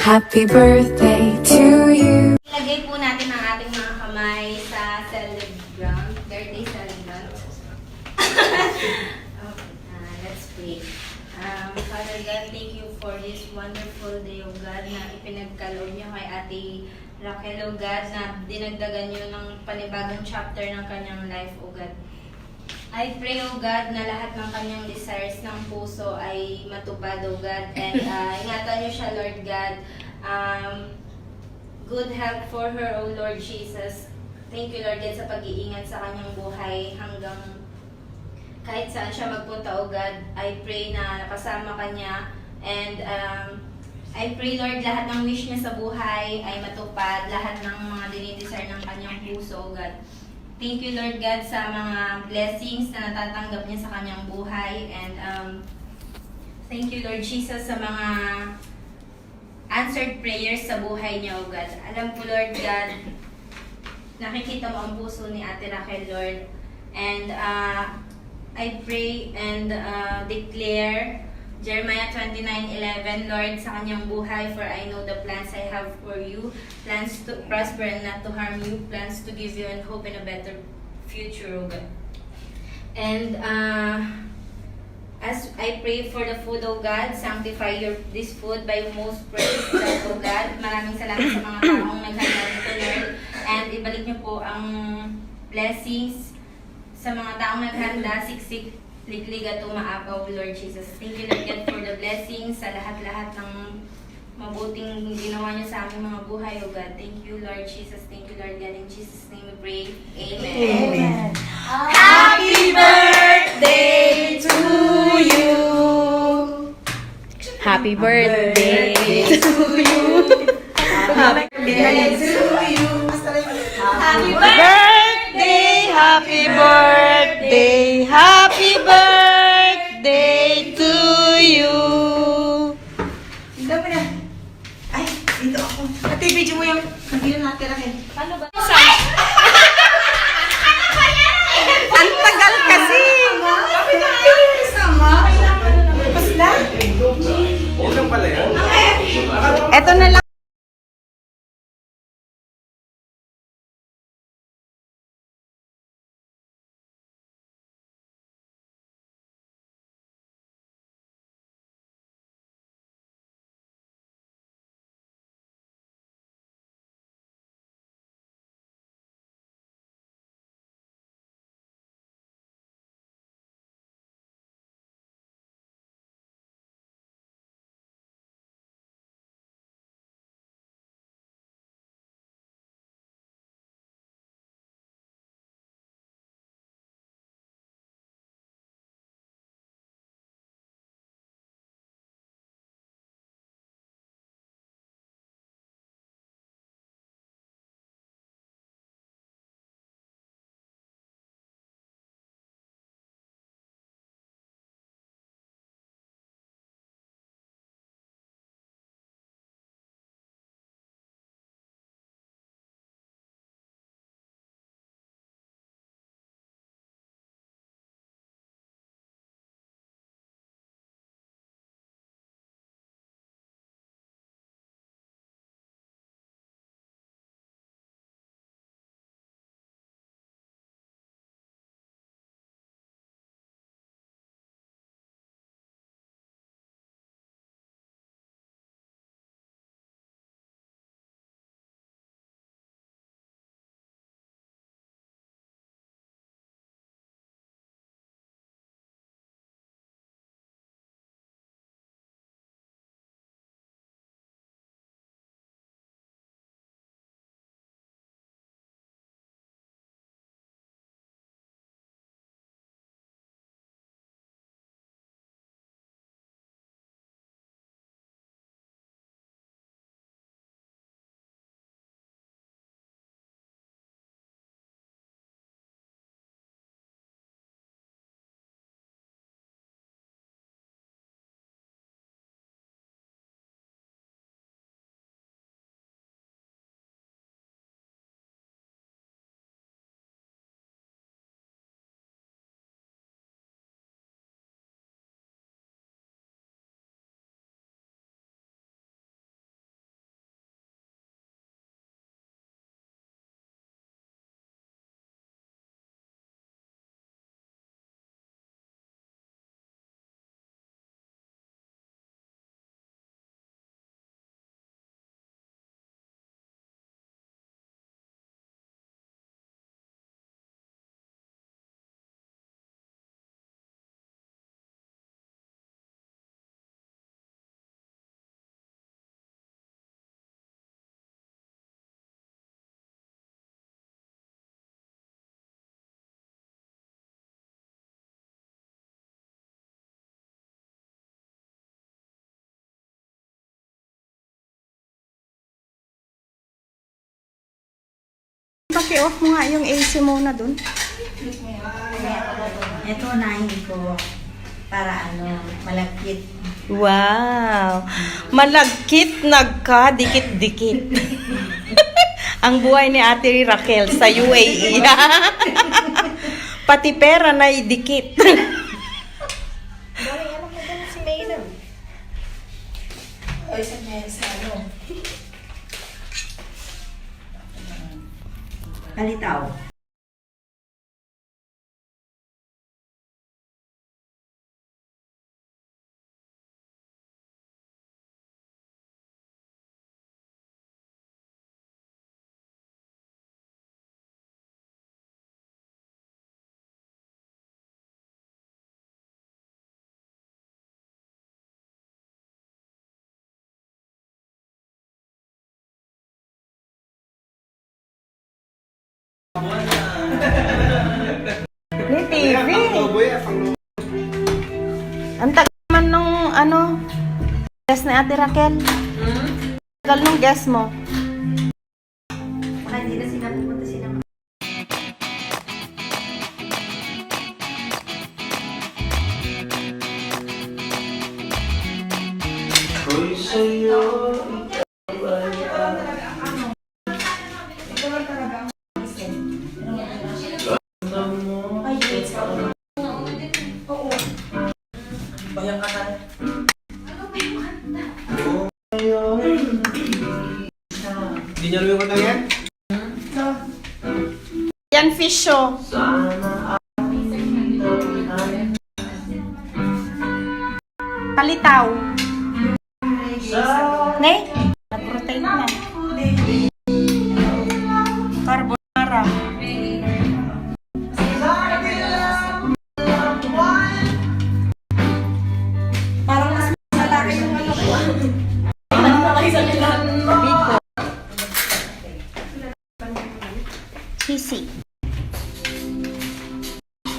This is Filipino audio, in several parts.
Happy birthday to you. Ilagay po natin ang ating mga kamay sa celebrant, birthday celebrant. Okay, let's pray. Father God, thank you for this wonderful day, O God, na ipinagkaloob niyo kay Ate Raquel, O God, na dinagdagan niyo ng panibagong chapter ng kanyang life, O God. I pray, O God, na lahat ng kanyang desires ng puso ay matupad, O God. And ingatan niyo siya, Lord God. Good health for her, O Lord Jesus. Thank you, Lord God, sa pag-iingat sa kanyang buhay hanggang kahit saan siya magpunta, O God. I pray na nakasama ka niya. And I pray, Lord, lahat ng wish niya sa buhay ay matupad. Lahat ng mga dinidesire ng kanyang puso, O God. Thank you, Lord God, sa mga blessings na natatanggap niya sa kanyang buhay. And thank you, Lord Jesus, sa mga answered prayers sa buhay niya, O God. Alam ko, Lord God, nakikita mo ang puso ni Ate Raquel, Lord. And I pray and declare Jeremiah 29:11, Lord, sa kanyang buhay, for I know the plans I have for you, plans to prosper and not to harm you, plans to give you and hope in a better future, O God. And as I pray for the food, O God, sanctify this food by most precious blood, O God. Maraming salamat sa mga taong naghanda nito, Lord. And ibalik niyo po ang blessings sa mga taong naghanda, siksik, liglig at umaapaw, Lord Jesus. Thank you, Lord God, for the blessings sa lahat-lahat ng mabuting ginawa niyo sa aming mga buhay, O God. Thank you, Lord Jesus. Thank you, Lord God. In Jesus' name we pray. Amen. Amen. Happy birthday to you. Happy birthday to you. Happy birthday to you. Happy birthday, happy birthday, happy birthday to you. Tignan mo na. Ay, dito ako. Ate, video mo yung hindi na natin akin. Paano ba? Ang tagal kasi. Sama. Basta? Huwag lang pala yan. Eto na lang. Paki-off mo nga yung AC muna dun. Ito unahin ko para malagkit. Wow! Malagkit nagka-dikit-dikit. Ang buhay ni Ate Raquel sa UAE. Pati pera na idikit. Oy, sa mesa, Palitaw. Ni TV. Ang tagal naman nung guest ni Ate Raquel. Tagal nung guest mo. Baka hindi na sila pupunta sila. Hindi niyo alam yung kanta yan? Yan fish show. Palitaw. Ne? Nag-protein na. Carbonara. Parang mas malaki yung ko. Biko. Sisi.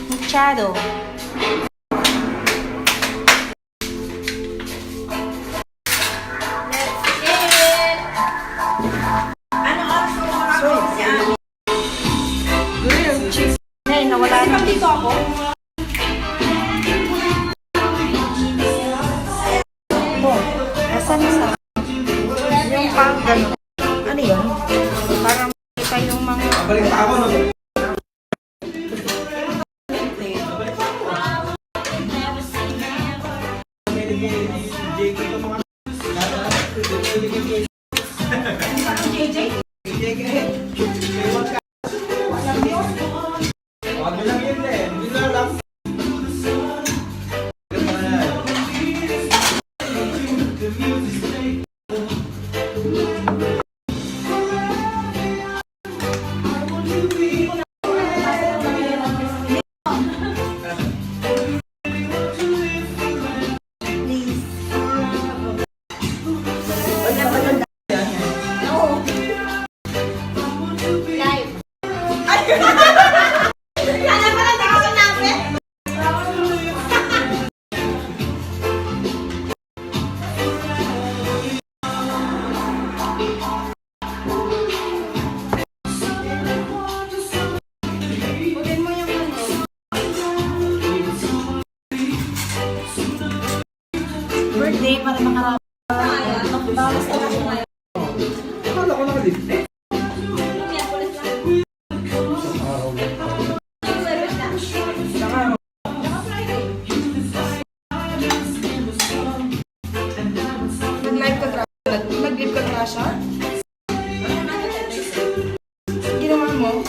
Machado. Ano oras mo makakain siya? Grilled cheese. Nay, nawala na. Dito ako. Asan sa? Yung pang ganun. Ano yun? Para makita yung mga... Balik pa ako, no? Wag mo lang yun eh. Hindi na lang. Birthday para makarami. Akala ko nakalipit. Nag-live ka na siya? Ginawa mo?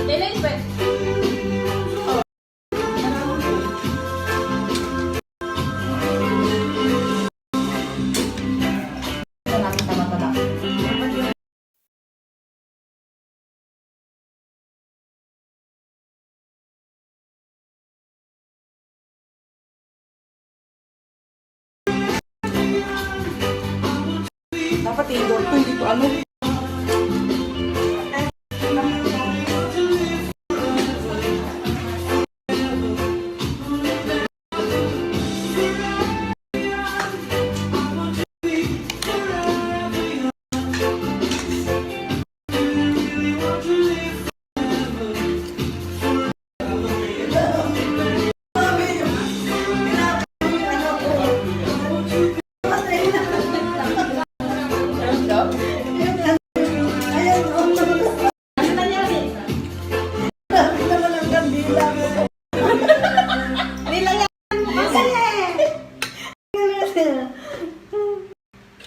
Nilay ba? Maraming tama-tama. Dapat indoor to, hindi ko ano.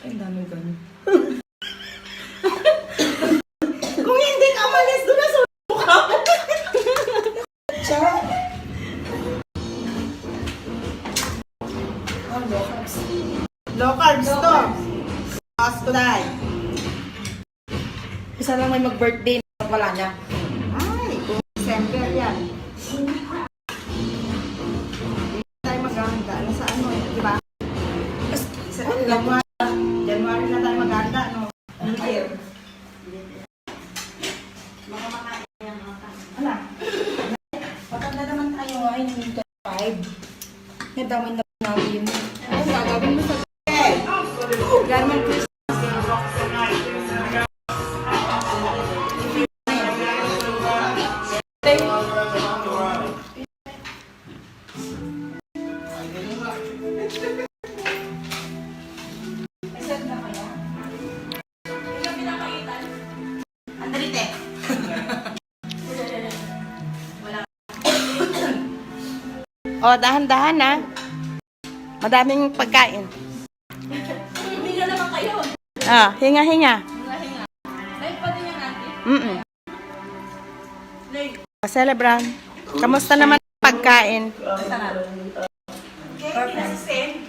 Ang dami ganun. Kung hindi ka umalis doon, nasunog ka. Ciao. Oh, low carbs. Low carbs to. Mas ko dahil. Isa lang may mag-birthday na wala niya. Ay, kung December yan. Hindi tayo maghahanda. Nasa ano, di ba? January na tayo maghahanda, no? New Year. Mga makain yan, mga kain. Ala, patanda naman tayo ay 25. Nadaman na namin. Ano gagawin mo sa Garment Christmas. O, dahan-dahan na. Madaming pagkain. Hindi na naman kayo. Ah, hinga-hinga. Hinga-hinga. Live pa din yung ate. Celebran. Kamusta naman ang pagkain? Perfect.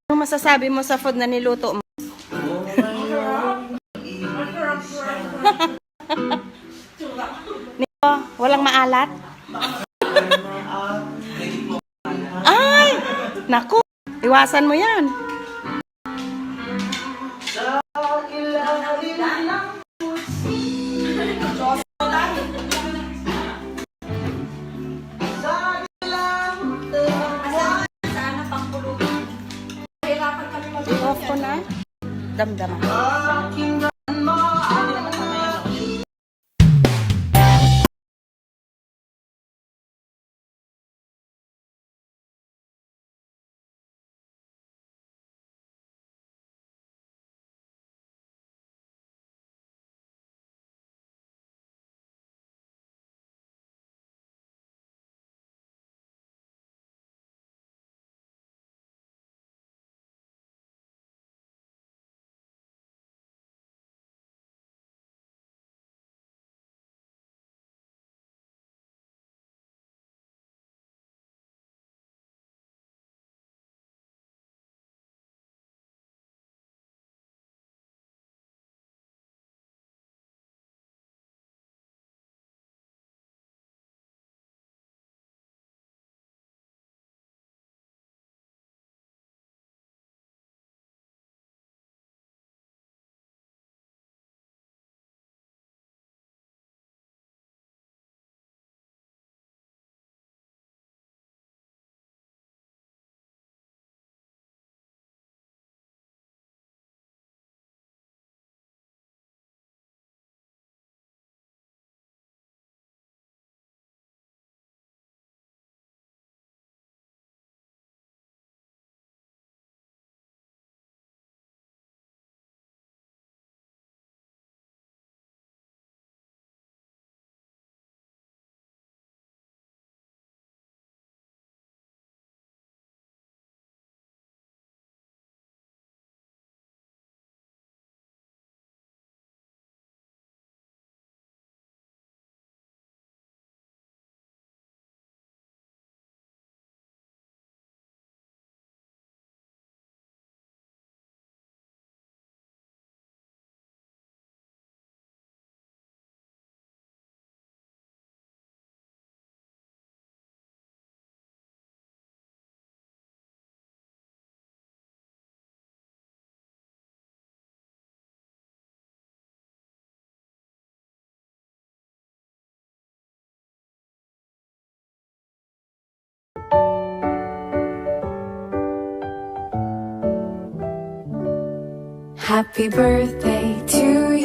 Ano masasabi mo sa food na niluto mo? Nito, walang maalat? Ay! Naku! Iwasan mo yan. Off ko na. Damdaman. Happy birthday to